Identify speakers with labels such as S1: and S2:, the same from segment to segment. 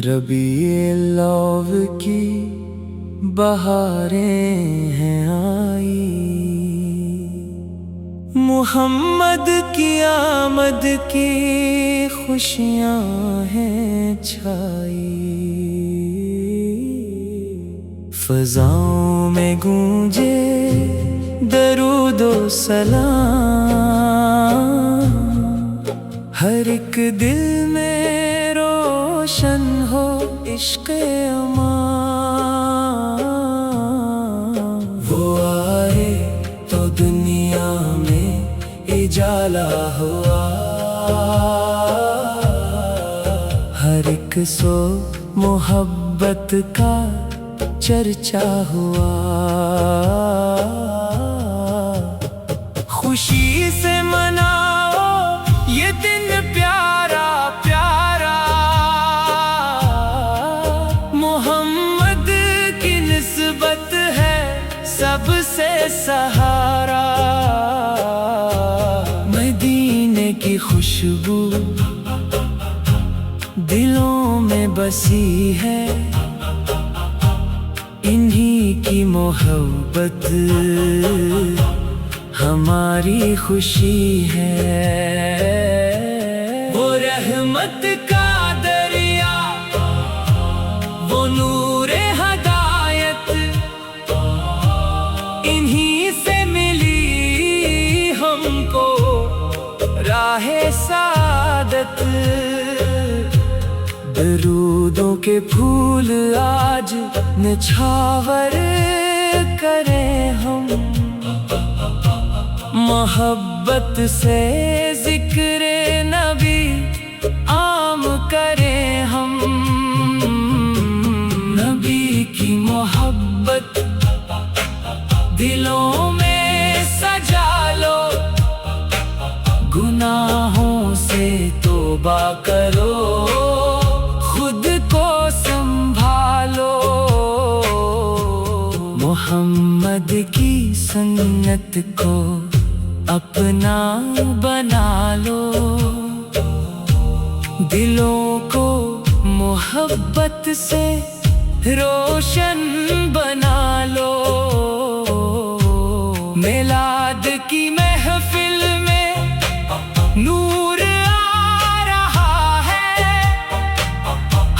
S1: रबीउल अव्वल की बहारें हैं आई, मुहम्मद की आमद की खुशियाँ हैं छाई। फ़ज़ाओं में गूंजे दरूदो सलाम, हर एक दिल में रोशन हो इश्क़े अमां। वो आए तो दुनिया में इजाला हुआ, हर एक सो मोहब्बत का चर्चा हुआ। खुशी से मनाओ ये दिन प्यारा प्यारा, मोहम्मद की निस्बत है सबसे सहारा। मदीने की खुशबू दिलों में बसी है, इन्हीं की मोहब्बत हमारी खुशी है। वो रहमत का दरिया, वो नूरे हदायत, इन्हीं से मिली हमको राहे सादत। दरूदों के फूल आज निछावर करें हम, मोहब्बत से ज़िक्रे नबी आम करें हम। नबी की मोहब्बत दिलों में सजा लो, गुनाहों से तौबा करो, खुद को संभालो। मोहम्मद की सुन्नत को अपना बना लो, दिलों को मोहब्बत से रोशन बना लो। मिलाद की महफिल में नूर आ रहा है,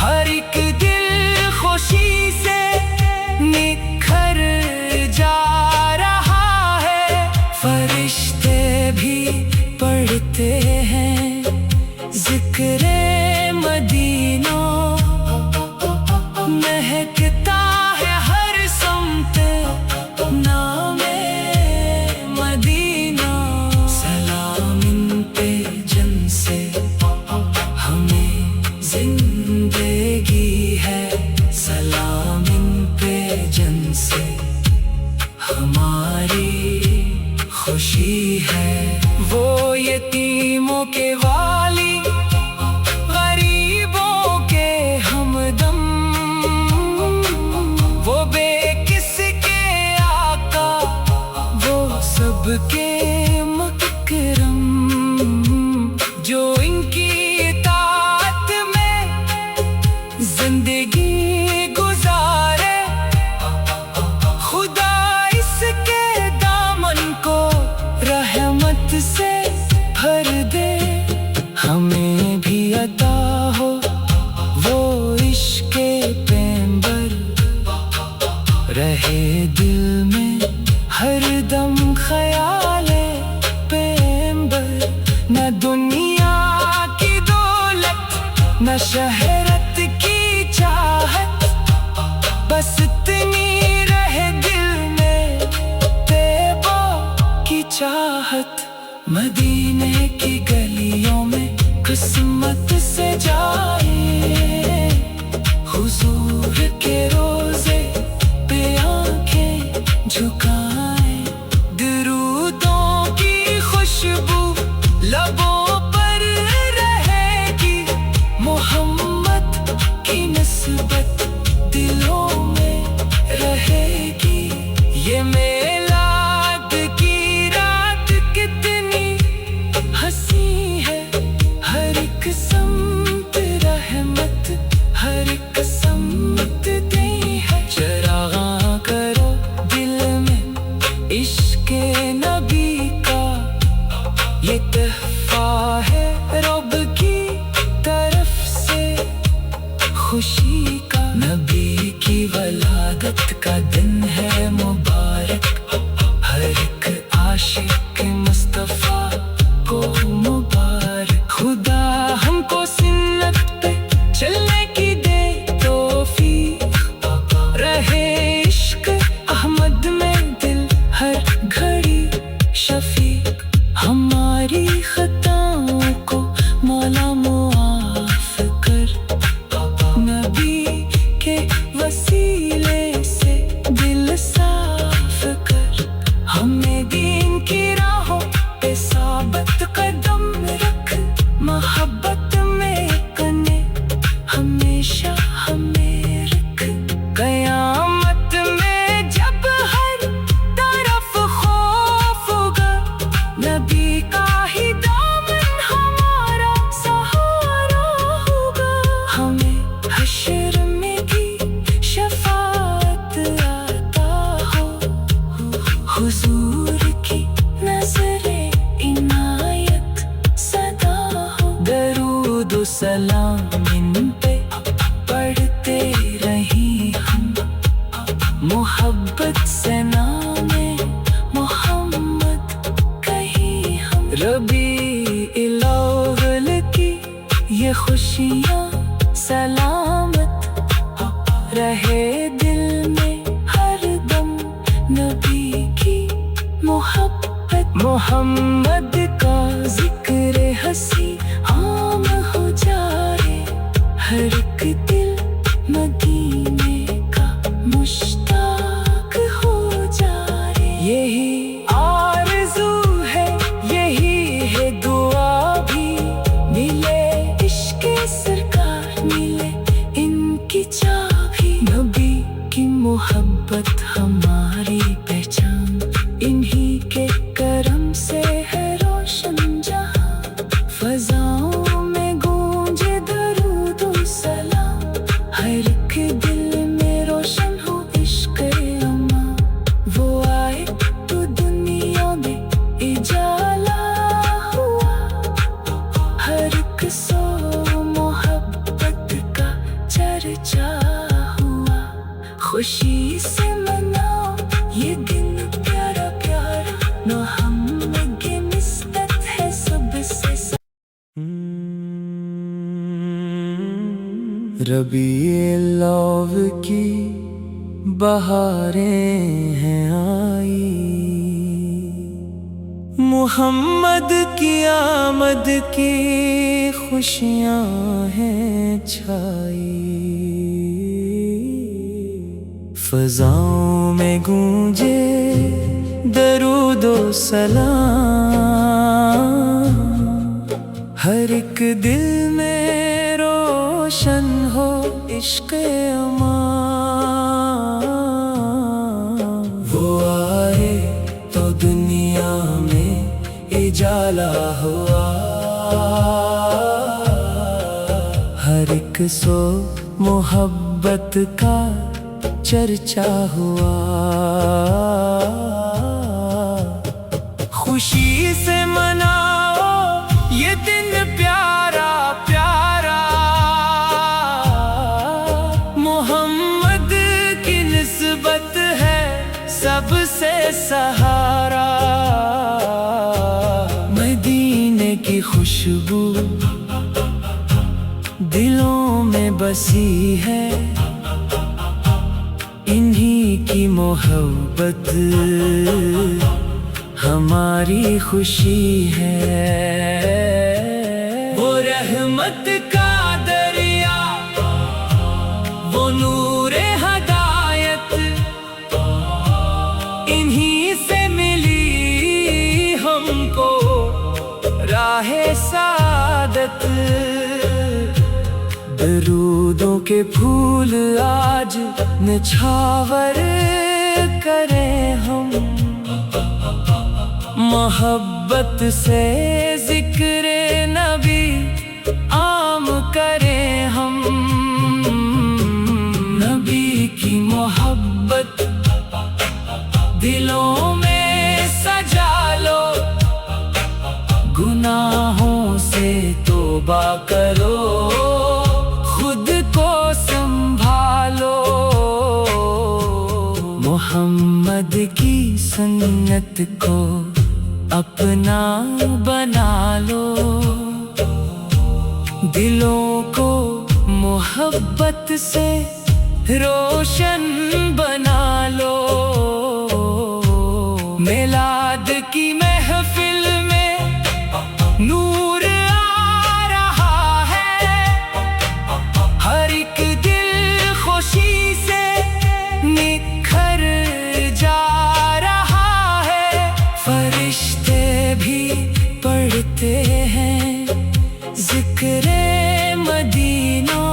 S1: हर एक दिल खुशी से निखर जा रहा है। फरिश्ते भी पढ़ते हैं ज़िक्रे मदीना, महकता है हर समत नामे मदीना। सलाम इन पे जन से हमें जिंदगी है, सलाम इन पे जन से हमारी खुशी है। वो यतीमों के वाली, गरीबों के हमदम, वो बेकिस के आका, वो सबके मकरम। जो इनकी इताअत में जिंदगी गुजारे, खुदा इसके दामन को रहमत से भर दे। हमें भी अता हो वो इश्क़े पैगंबर, रहे दिल में हर दम ख़याले पैगंबर। न दुनिया की दौलत, न शहरत की चाहत, बस इतनी रहे दिल में तैबा की चाहत। मदीने की गलियों में किस्मत से जाए, हुजूर के रोज़े पे आंखें झुकाए। दरूदों की खुशबू लबों पर रहेगी, मोहम्मद की निस्बत दिलों में रहेगी। ये मेलाद की रात कितनी हसीन दरूद सलाम इन पे पढ़ते रही हम। मोहब्बत से नामे मोहम्मद कहीं हम। रबीउल अव्वल की ये खुशियाँ सलामत रहे दिल में हर दम। नबी की मोहब्बत मोहम्मद का जिक्र हंसी आम हो जाए। हर एक दिल मदीने का मुश्ताक हो जाए। यही आरज़ू है, यही है दुआ भी, मिले इश्क़े सरकार, मिले इनकी चाबी। नबी की मोहब्बत हमारी पहचान, इन्हीं के करम से है रोशन जहां। फ़ज़ाओं में गूंजे दरूद सलाम, हर एक दिल में रोशन हो इश्क़ अमां। वो आए तो दुनिया में इजाला हुआ, हर एक सो मोहब्बत का चर्चा हुआ। खुशी से मनाओ ये दिन प्यारा प्यारा, मोहम्मद की निस्बत है सबसे। रबीउल अव्वल की बहारें हैं आई, मोहम्मद की आमद की खुशियाँ हैं छाई। फ़ज़ाओं में गूंजे दरूद सलाम, हर एक दिल में रोशन हो इश्क़ अमां। वो आए तो दुनिया में इजाला हुआ, हर एक सो मोहब्बत का चर्चा हुआ। खुशी से मनाओ ये दिन प्यारा प्यारा, मोहम्मद की निस्बत है सबसे सहारा। मदीने की खुशबू दिलों में बसी है, इन्हीं की मोहब्बत हमारी खुशी है। वो रहमत का दरिया, वो नूरे हदायत, इन्हीं से मिली हमको राहे सादत। दरूदों के फूल आज निछावर करें हम, मोहब्बत से जिक्र नबी आम करें हम। नबी की मोहब्बत दिलों में सजा लो, गुनाहों से तौबा करो, खुद को संभालो। मोहम्मद की सुन्नत को अपना बना लो, दिलों को मोहब्बत से रोशन बना लो। मिलाद की महफिल में नूर आ रहा है, हर एक दिल खुशी से निखर जा रहा है। फरिश्ते भी पढ़ते हैं जिक्र मदीना,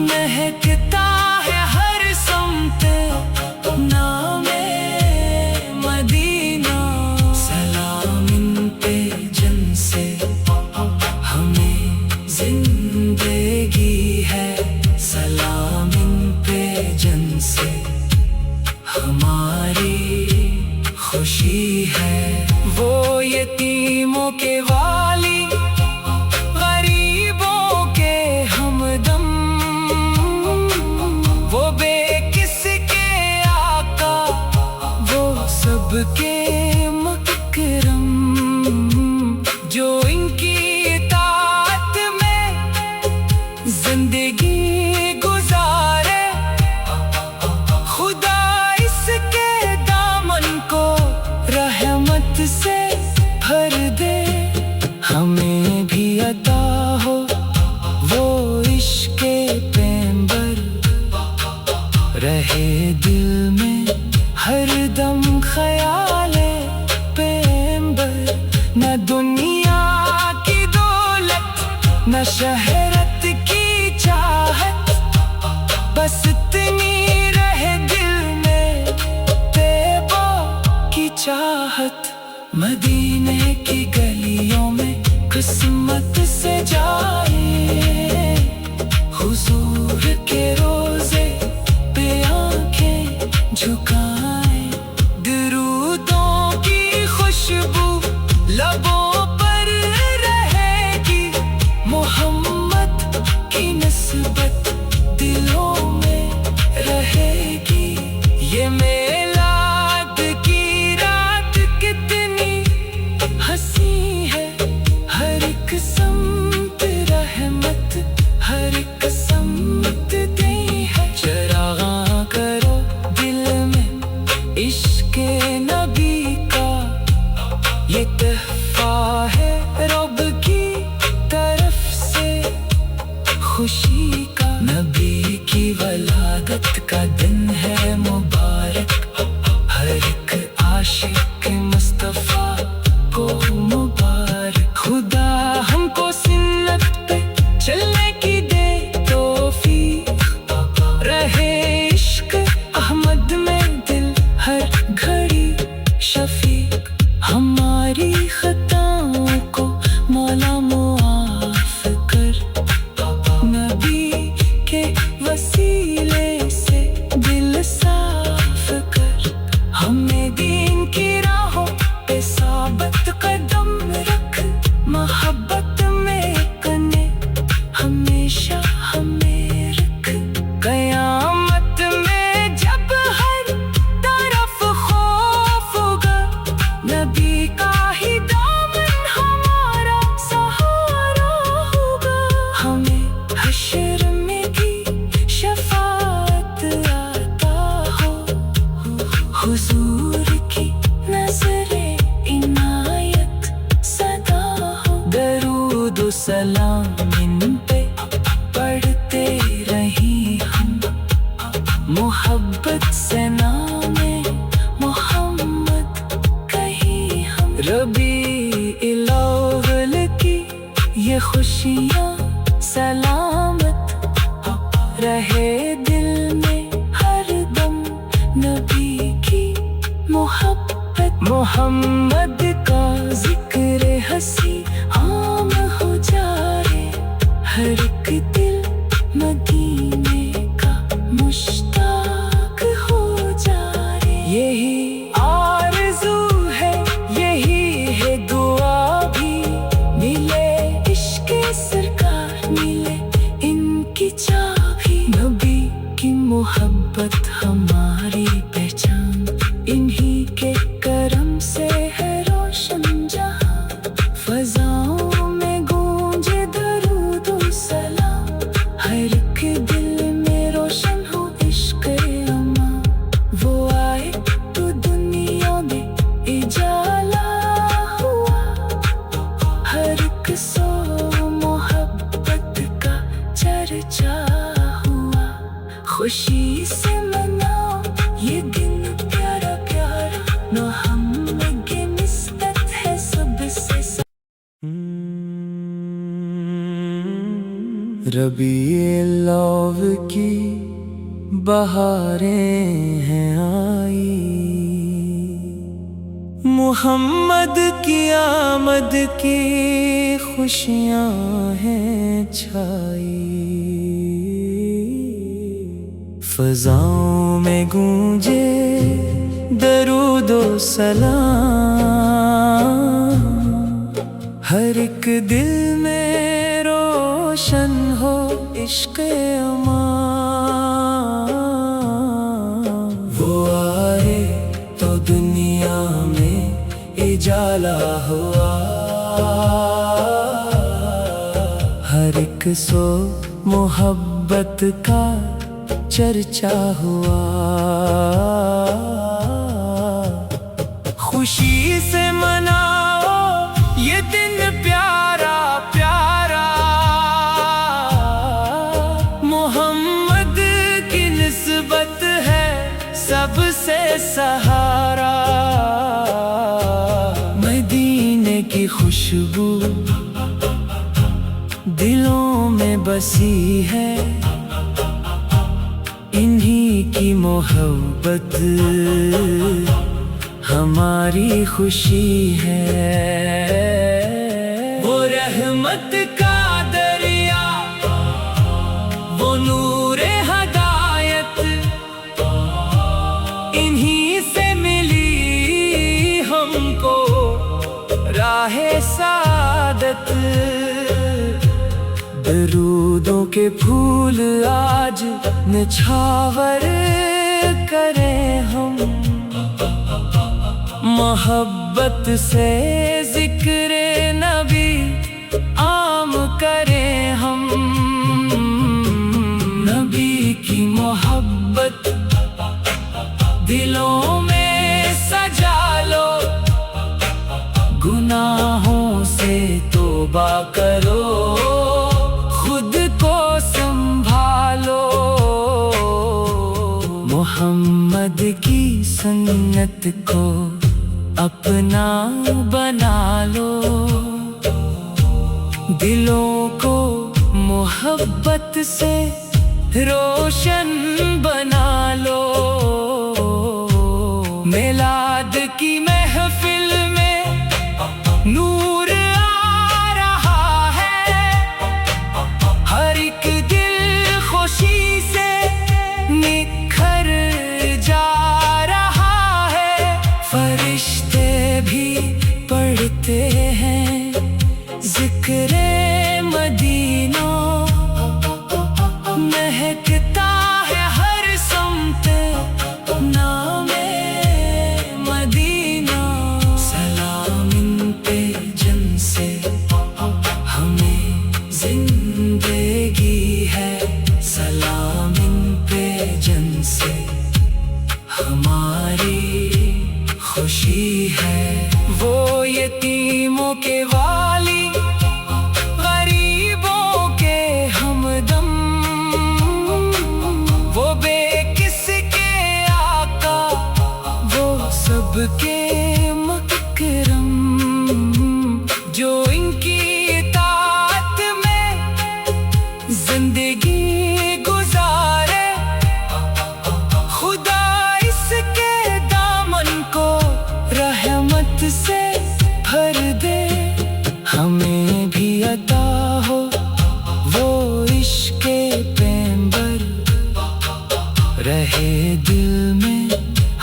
S1: महकता है हर समत नामे मदीना। सलाम इन पे जन से हमें जिंदगी है, सलाम इन पे जन से हमारी खुशी है। वो यतीमों के वाली, अता हो वो इश्क़े पैंबर रहे दिल में हरदम ख़याले पैंबर। न दुनिया की दौलत न शहरत की चाहत, बस इतनी रहे दिल में तैबा की चाहत। मदीने की गलियों में किस्मत से जाए हुजूर के रोज़े पे आंखें झुकाए। दरूदों की खुशबू लबों पर रहेगी, मोहम्मद की निस्बत दिलों में रहेगी। ये मेलाद की रात कितनी हंसी है, हर एक समत रहमत हर एक समत दी है। चरागा करो दिल में इश्क़े नबी का, ये तोहफा है रब की तरफ से खुशी का। नबी की वलादत का दिन है मुबारक, हर एक आशिक मुस्तफ़ा को मुबारक। खुदा हमको सुन्नत पे चलने की दे तौफीक, रहे इश्क अहमद में दिल हर घड़ी शफीक। हमारी खताओं को मौला मुआफ़ कर, नबी के वसीले से दिल साफ कर। हमें दीन की राहों पे साबित कदम रख, मोहब्बत में कने हमेशा हमें रख। क़यामत में जब हर तरफ खौफ होगा, नबी का ही दामन हमारा सहारा होगा। हमें हश्र में भी शफ़ाअत अता हो, हुजूर की नज़रे इनायत सदा हो। दरूद व सलाम इन पे पढ़ते रही हम, मोहब्बत से नामे मोहम्मद कहीं हम। रबीउल अव्वल की ये खुशियाँ सलामत रहे दिल में हरदम, नबी की मोहब्बत। मोहम्मद का जिक्र हंसी आम हो जाए, हर एक दिल मदीने का मुश्ताक हो जाए। यही आरज़ू है यही है दुआ भी, मिले इश्क़े सरकार मिले इनकी चाबी। नबी की मोहब्बत हमारी पहचान, इन्हीं के करम से है रोशन जहां। फ़ज़ाओं में गूंजे दरूद व सलाम, हर एक दिल में रोशन हो इश्क़े अमा। वो आए तो दुनिया में इजाला हुआ, हर एक सो मोहब्बत का चर्चा हुआ। खुशी से मनाओ ये दिन प्यारा प्यारा, मोहम्मद की निस्बत है सबसे। रबीउल अव्वल की बहारें हैं आई, मुहम्मद की आमद की खुशियाँ हैं छाई। फ़ज़ाओं में गूंजे दरूद व सलाम, हर एक दिल में रोशन हो इश्क़े अमा। वो आए तो दुनिया में इजाला हुआ, हर एक सो मोहब्बत का चर्चा हुआ। खुशी से मनाओ ये दिन प्यारा प्यारा, दिलों में बसी है, इन्हीं की मोहब्बत हमारी खुशी है। वो रहमत का दरिया, वो नूरे हदायत, इन्हीं से मिली हमको राहे सादत। दरूदों के फूल आज निछावर करें हम, मोहब्बत से जिक्र नबी आम करें हम। नबी की मोहब्बत दिलों में सजा लो, गुनाहों से तौबा करो, खुद को संभालो। मोहम्मद की सुन्नत को अपना बना लो, दिलों को मोहब्बत से रोशन बना लो। मिलाद की महफिल में नूर आ रहा है, हर एक दिल खुशी से निखर जा रहा है। फरिश्ते भी पढ़ते हैं जिक्रे मदीना, महकता है हर समते नामे मदीना। सलाम इन पे जन से हमें जिंदगी है, सलाम इन पे जन से हमारी खुशी है। वो यतीमों के वाली, गरीबों के हमदम, वो बेकिस के आका, वो सबके मकरम। जो इनकी इताअत में जिंदगी गुजारे, खुदा इसके दामन को रहमत से भर दे। हमें भी अता हो वो इश्क़े पैगंबर, रहे दिल में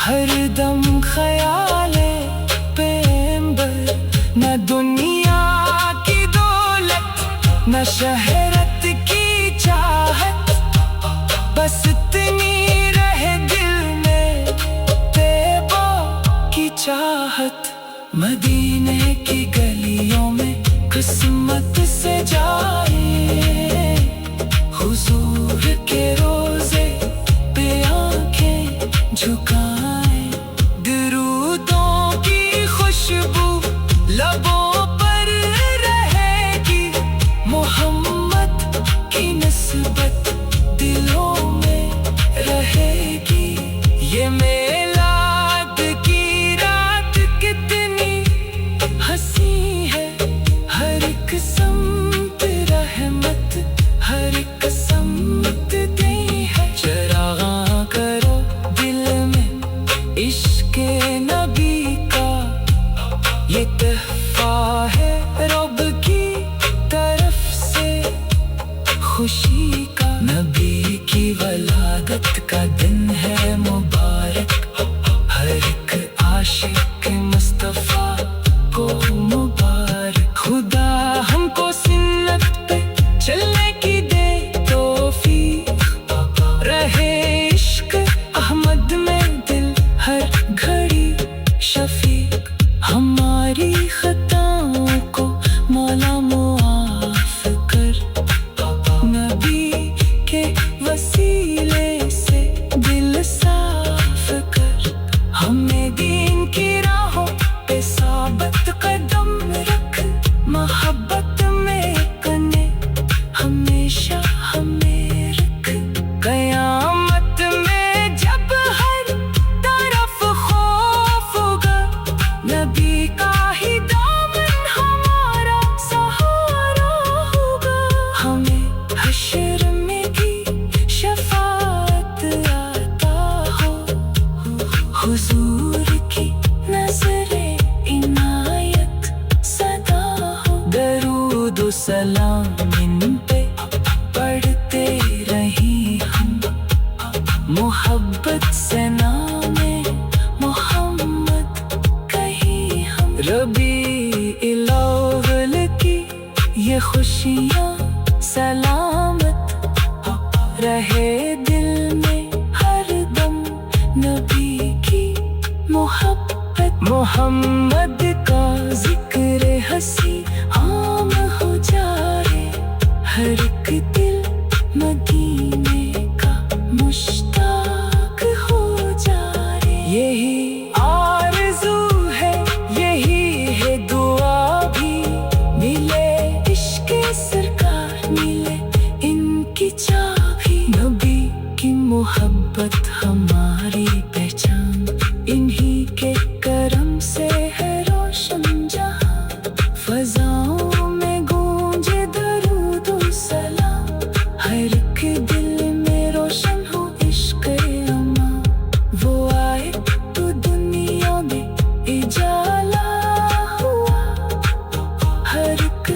S1: हर दम ख्याले पैगंबर। न दुनिया की दौलत, न शहरत की चाहत, बस इतनी रहे दिल में तैबा की चाहत। मदीने की गलियों में किस्मत से जाए, हुजूर के रोज़े पे आंखें झुकाए। दरूदों की खुशबू लबों पर रहेगी, मोहम्मद की निस्बत दिलों में रहेगी। ये मेलाद की रात कितनी हंसी है, हर एक समत दो सलाम इन पे पढ़ते रही हम। मोहब्बत से नामे मोहम्मद कही हम। रबीउल अव्वल की ये खुशियाँ सलामत रहे दिल में हर दम। नबी की मोहब्बत मोहम्मद का जिक्र हंसी आम हो जाए। हर एक दिल मदीने का मुश्ताक हो जाए। यही आरज़ू है, यही है दुआ भी, मिले इश्क़ सरकार, मिले इनकी चाबी। नबी की मोहब्बत हमारी पहचान, इन्हीं के करम से है रोशन जहां। फ़ज़ाओं में गूंजे दरूद व सलाम, हर एक दिल में रोशन हो इश्क़ अमा। वो आए तो दुनिया में इजाला हुआ, हर एक